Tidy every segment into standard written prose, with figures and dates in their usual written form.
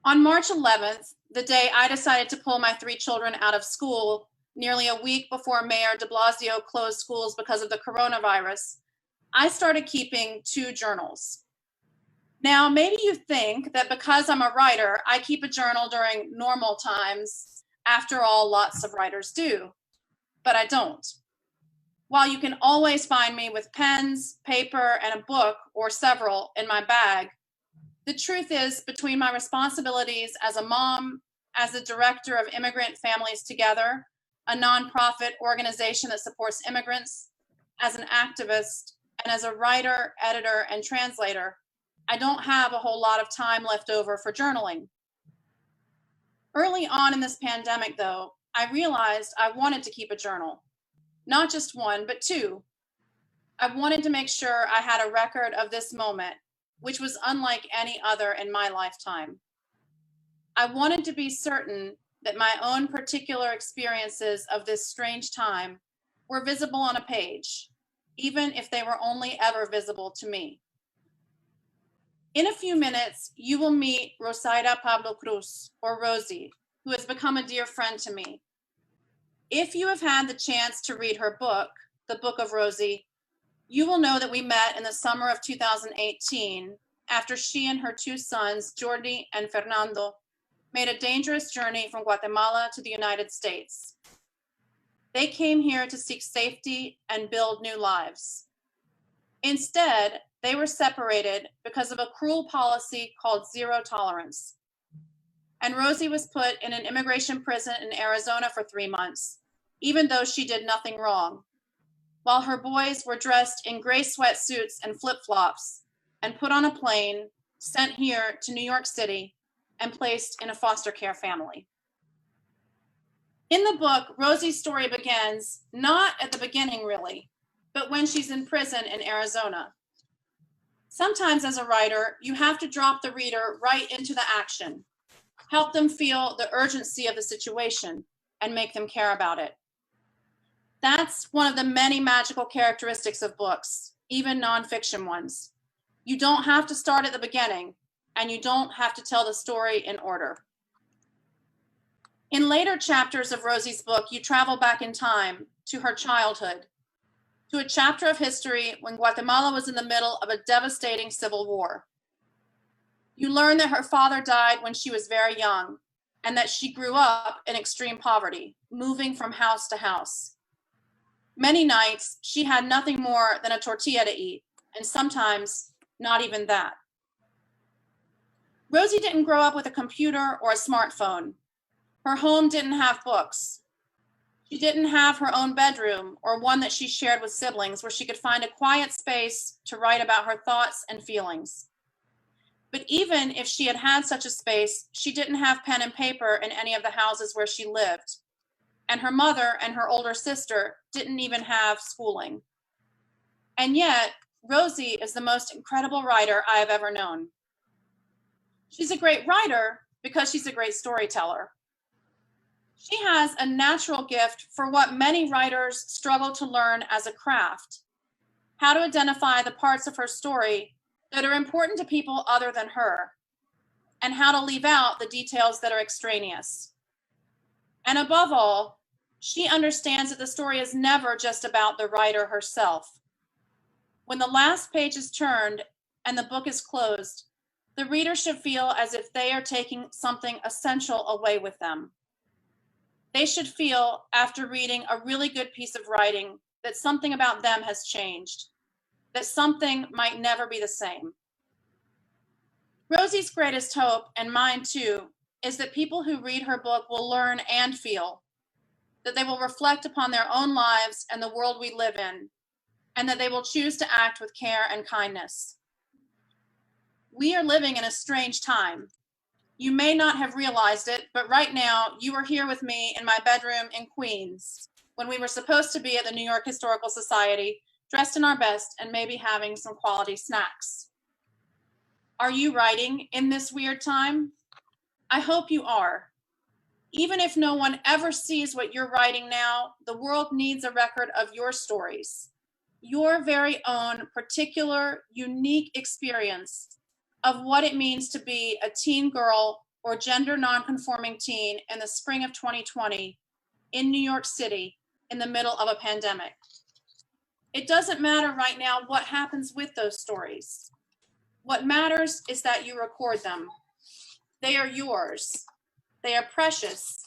On March 11th, the day I decided to pull my 3 children out of school, nearly a week before Mayor de Blasio closed schools because of the coronavirus, I started keeping 2 journals. Now, maybe you think that because I'm a writer, I keep a journal during normal times. After all, lots of writers do, but I don't. While you can always find me with pens, paper, and a book or several in my bag, the truth is, between my responsibilities as a mom, as the director of Immigrant Families Together, a nonprofit organization that supports immigrants, as an activist, and as a writer, editor, and translator, I don't have a whole lot of time left over for journaling. Early on in this pandemic, though, I realized I wanted to keep a journal. Not just one, but 2. I wanted to make sure I had a record of this moment, which was unlike any other in my lifetime. I wanted to be certain that my own particular experiences of this strange time were visible on a page, even if they were only ever visible to me. In a few minutes, you will meet Rosayra Pablo Cruz, or Rosy, who has become a dear friend to me. If you have had the chance to read her book, The Book of Rosy, you will know that we met in the summer of 2018 after she and her 2 sons, Jordi and Fernando, made a dangerous journey from Guatemala to the United States. They came here to seek safety and build new lives. Instead, they were separated because of a cruel policy called zero tolerance. And Rosie was put in an immigration prison in Arizona for 3 months, even though she did nothing wrong, while her boys were dressed in gray sweatsuits and flip-flops and put on a plane, sent here to New York City, and placed in a foster care family. In the book, Rosie's story begins not at the beginning, really, but when she's in prison in Arizona. Sometimes as a writer, you have to drop the reader right into the action, help them feel the urgency of the situation, and make them care about it. That's one of the many magical characteristics of books, even nonfiction ones. You don't have to start at the beginning, and you don't have to tell the story in order. In later chapters of Rosie's book, you travel back in time to her childhood, to a chapter of history when Guatemala was in the middle of a devastating civil war. You learn that her father died when she was very young, and that she grew up in extreme poverty, moving from house to house. Many nights, she had nothing more than a tortilla to eat, and sometimes not even that. Rosie didn't grow up with a computer or a smartphone. Her home didn't have books. She didn't have her own bedroom or one that she shared with siblings where she could find a quiet space to write about her thoughts and feelings. But even if she had had such a space, she didn't have pen and paper in any of the houses where she lived. And her mother and her older sister didn't even have schooling. And yet, Rosie is the most incredible writer I have ever known. She's a great writer because she's a great storyteller. She has a natural gift for what many writers struggle to learn as a craft: how to identify the parts of her story that are important to people other than her, and how to leave out the details that are extraneous. And above all, she understands that the story is never just about the writer herself. When the last page is turned and the book is closed, the reader should feel as if they are taking something essential away with them. They should feel, after reading a really good piece of writing, that something about them has changed, that something might never be the same. Rosie's greatest hope, and mine too, is that people who read her book will learn and feel, that they will reflect upon their own lives and the world we live in, and that they will choose to act with care and kindness. We are living in a strange time. You may not have realized it, but right now you are here with me in my bedroom in Queens, when we were supposed to be at the New York Historical Society, dressed in our best and maybe having some quality snacks. Are you writing in this weird time? I hope you are. Even if no one ever sees what you're writing now, the world needs a record of your stories, your very own particular, unique experience of what it means to be a teen girl or gender nonconforming teen in the spring of 2020 in New York City in the middle of a pandemic. It doesn't matter right now what happens with those stories. What matters is that you record them. They are yours. They are precious.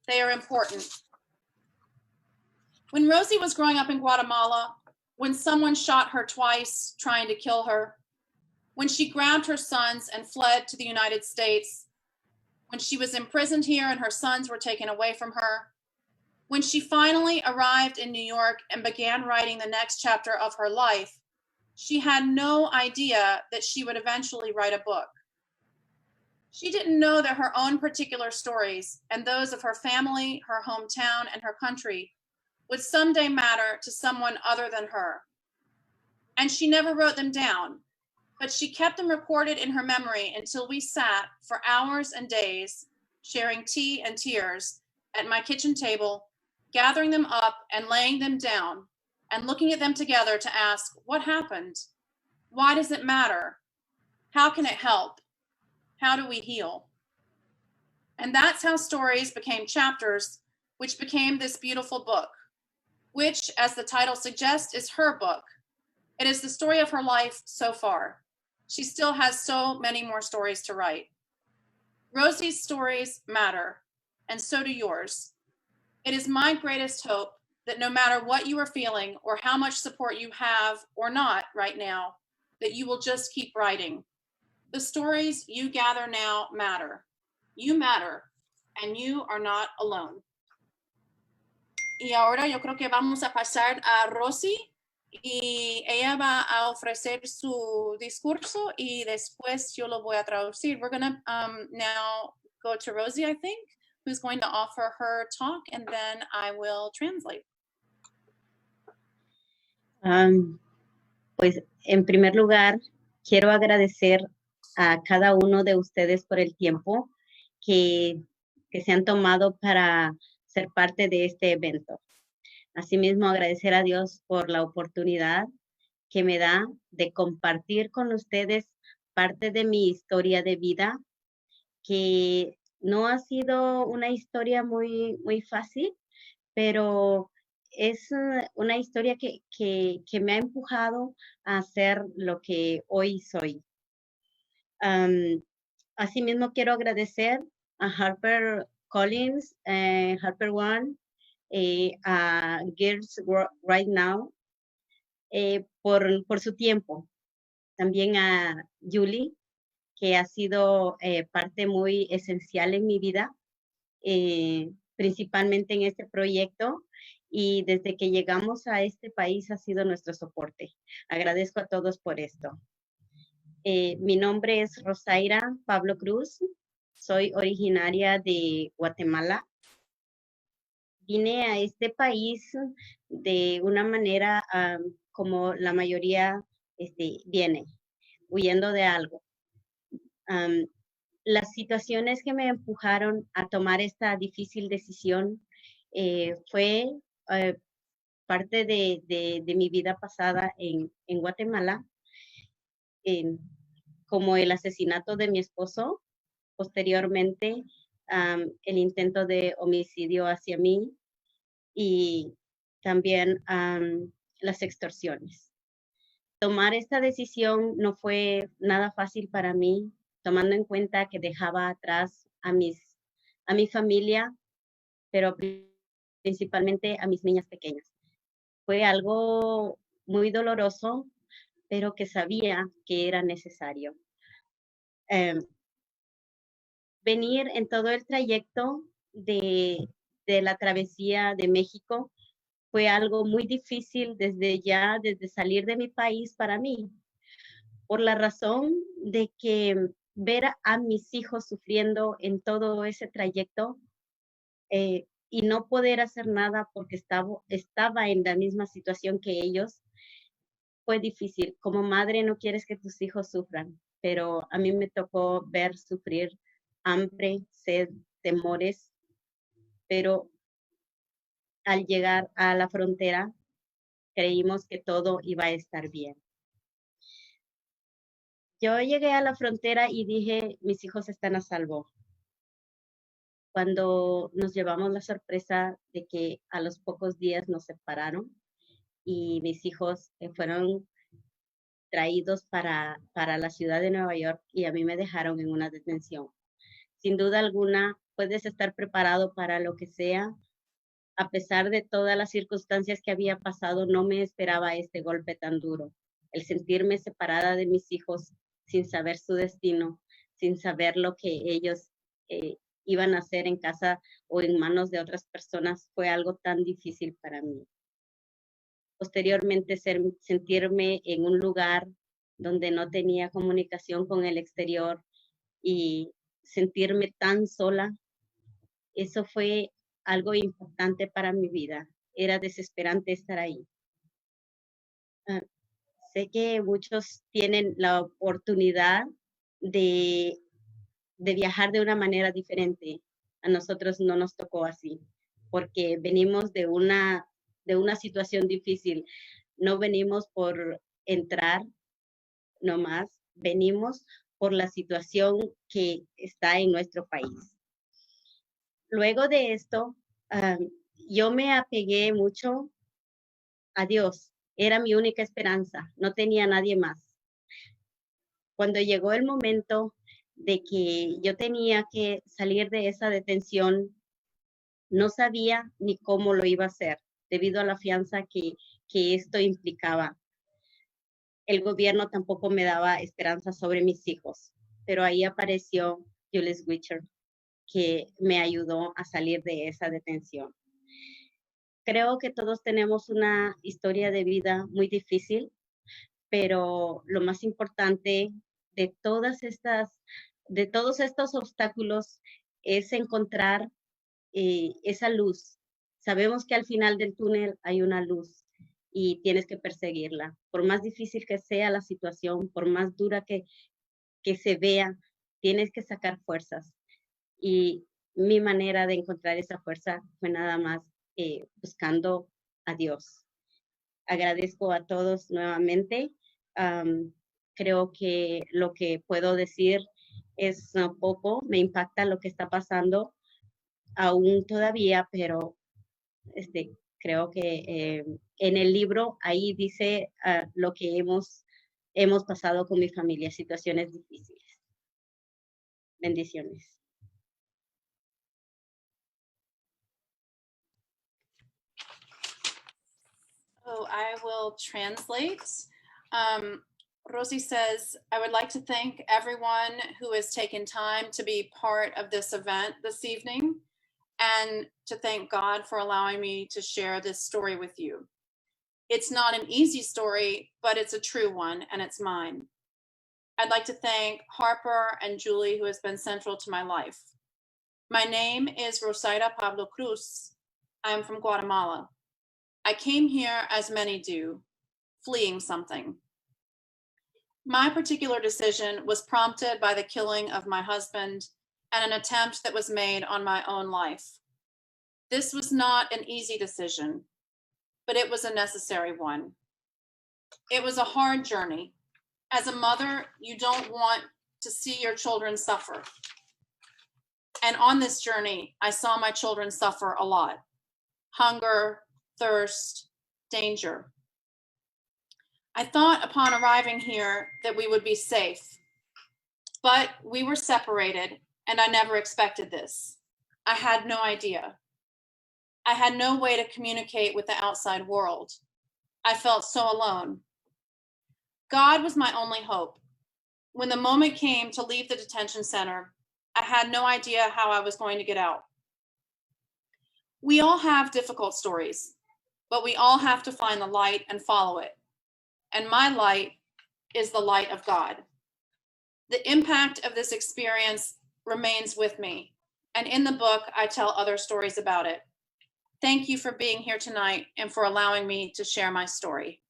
They are important. When Rosie was growing up in Guatemala, when someone shot her twice trying to kill her, when she grabbed her sons and fled to the United States, when she was imprisoned here and her sons were taken away from her, when she finally arrived in New York and began writing the next chapter of her life, she had no idea that she would eventually write a book. She didn't know that her own particular stories and those of her family, her hometown, and her country would someday matter to someone other than her. And she never wrote them down, but she kept them recorded in her memory until we sat for hours and days, sharing tea and tears at my kitchen table, gathering them up and laying them down, and looking at them together to ask, what happened? Why does it matter? How can it help? How do we heal? And that's how stories became chapters, which became this beautiful book, which, as the title suggests, is her book. It is the story of her life so far. She still has so many more stories to write. Rosie's stories matter, and so do yours. It is my greatest hope that no matter what you are feeling or how much support you have or not right now, that you will just keep writing. The stories you gather now matter. You matter, and you are not alone. Y ahora yo creo que vamos a pasar a Rosy y ella va a ofrecer su discurso y después yo lo voy a traducir. We're going to now go to Rosy, I think, who's going to offer her talk, and then I will translate. Pues en primer lugar, quiero agradecer a cada uno de ustedes por el tiempo que se han tomado para ser parte de este evento. Asimismo, agradecer a Dios por la oportunidad que me da de compartir con ustedes parte de mi historia de vida, que no ha sido una historia muy fácil, pero es una historia que me ha empujado a ser lo que hoy soy. Asimismo, quiero agradecer a HarperCollins, HarperOne, a Girls Right Now, por su tiempo. También a Julie, que ha sido parte muy esencial en mi vida, principalmente en este proyecto, y desde que llegamos a este país ha sido nuestro soporte. Agradezco a todos por esto. Mi nombre es Rosayra Pablo Cruz, soy originaria de Guatemala. Vine a este país de una manera como la mayoría viene, huyendo de algo. Las situaciones que me empujaron a tomar esta difícil decisión fue parte de mi vida pasada en Guatemala, como el asesinato de mi esposo, posteriormente el intento de homicidio hacia mí y también las extorsiones. Tomar esta decisión no fue nada fácil para mí, tomando en cuenta que dejaba atrás a mi familia, pero principalmente a mis niñas pequeñas. Fue algo muy doloroso, pero que sabía que era necesario. Venir en todo el trayecto de la travesía de México fue algo muy difícil desde salir de mi país para mí, por la razón de que ver a mis hijos sufriendo en todo ese trayecto y no poder hacer nada porque estaba en la misma situación que ellos, fue difícil. Como madre no quieres que tus hijos sufran, pero a mí me tocó ver sufrir hambre, sed, temores, pero al llegar a la frontera creímos que todo iba a estar bien. Yo llegué a la frontera y dije, mis hijos están a salvo. cuando nos llevamos la sorpresa de que a los pocos días nos separaron y mis hijos fueron traídos para la ciudad de Nueva York y a mí me dejaron en una detención. Sin duda alguna, puedes estar preparado para lo que sea. A pesar de todas las circunstancias que había pasado, no me esperaba este golpe tan duro. El sentirme separada de mis hijos sin saber su destino, sin saber lo que ellos iban a hacer en casa o en manos de otras personas, fue algo tan difícil para mí. Posteriormente, sentirme en un lugar donde no tenía comunicación con el exterior y sentirme tan sola, eso fue algo importante para mi vida. Era desesperante estar ahí. Sé que muchos tienen la oportunidad de viajar de una manera diferente. A nosotros no nos tocó así, porque venimos de una situación difícil. No venimos por entrar nomás, venimos por la situación que está en nuestro país. Luego de esto, yo me apegué mucho a Dios. Era mi única esperanza, no tenía nadie más. Cuando llegó el momento de que yo tenía que salir de esa detención, no sabía ni cómo lo iba a hacer, debido a la fianza que esto implicaba. El gobierno tampoco me daba esperanza sobre mis hijos, pero ahí apareció Schwietert, que me ayudó a salir de esa detención. Creo que todos tenemos una historia de vida muy difícil, pero lo más importante de todos estos obstáculos es encontrar esa luz. Sabemos que al final del túnel hay una luz y tienes que perseguirla. Por más difícil que sea la situación, por más dura que se vea, tienes que sacar fuerzas. Y mi manera de encontrar esa fuerza fue nada más buscando a Dios. Agradezco a todos nuevamente. Creo que lo que puedo decir es poco, me impacta lo que está pasando aún todavía, pero creo que en el libro ahí dice lo que hemos pasado con mi familia, situaciones difíciles. Bendiciones. Oh, I will translate. Rosy says, I would like to thank everyone who has taken time to be part of this event this evening, and to thank God for allowing me to share this story with you. It's not an easy story, but it's a true one, and it's mine. I'd like to thank Harper and Julie, who has been central to my life. My name is Rosayra Pablo Cruz. I am from Guatemala. I came here, as many do, fleeing something. My particular decision was prompted by the killing of my husband and an attempt that was made on my own life. This was not an easy decision, but it was a necessary one. It was a hard journey. As a mother, you don't want to see your children suffer. And on this journey, I saw my children suffer a lot. Hunger, thirst, danger. I thought upon arriving here that we would be safe, but we were separated, and I never expected this. I had no idea. I had no way to communicate with the outside world. I felt so alone. God was my only hope. When the moment came to leave the detention center, I had no idea how I was going to get out. We all have difficult stories, but we all have to find the light and follow it. And my light is the light of God. The impact of this experience remains with me, and in the book, I tell other stories about it. Thank you for being here tonight and for allowing me to share my story.